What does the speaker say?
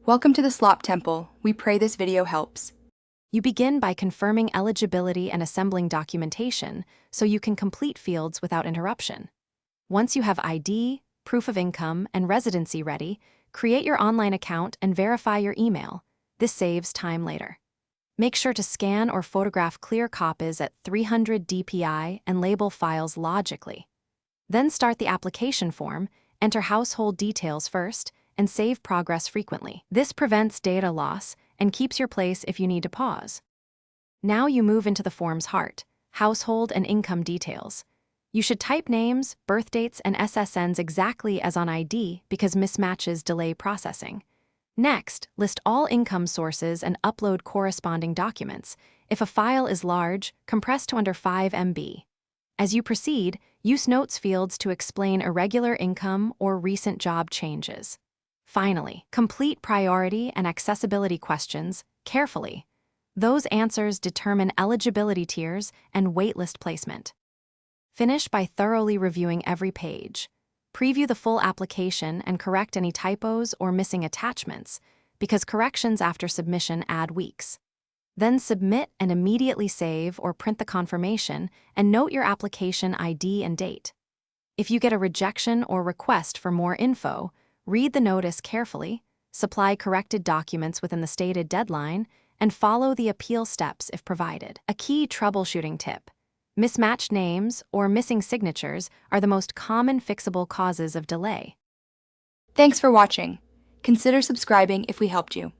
Welcome to the Slop Temple. We pray this video helps. You begin by confirming eligibility and assembling documentation so you can complete fields without interruption. Once you have ID, proof of income, and residency ready, create your online account and verify your email. This saves time later. Make sure to scan or photograph clear copies at 300 dpi and label files logically. Then start the application form, enter household details first, and save progress frequently. This prevents data loss and keeps your place if you need to pause. Now you move into the form's heart, household and income details. You should type names, birth dates, and SSNs exactly as on ID because mismatches delay processing. Next, list all income sources and upload corresponding documents. If a file is large, compress to under 5 MB. As you proceed, use notes fields to explain irregular income or recent job changes. Finally, complete priority and accessibility questions carefully. Those answers determine eligibility tiers and waitlist placement. Finish by thoroughly reviewing every page. Preview the full application and correct any typos or missing attachments, because corrections after submission add weeks. Then submit and immediately save or print the confirmation and note your application ID and date. If you get a rejection or request for more info, read the notice carefully, supply corrected documents within the stated deadline, and follow the appeal steps if provided. A key troubleshooting tip: mismatched names or missing signatures are the most common fixable causes of delay. Thanks for watching. Consider subscribing if we helped you.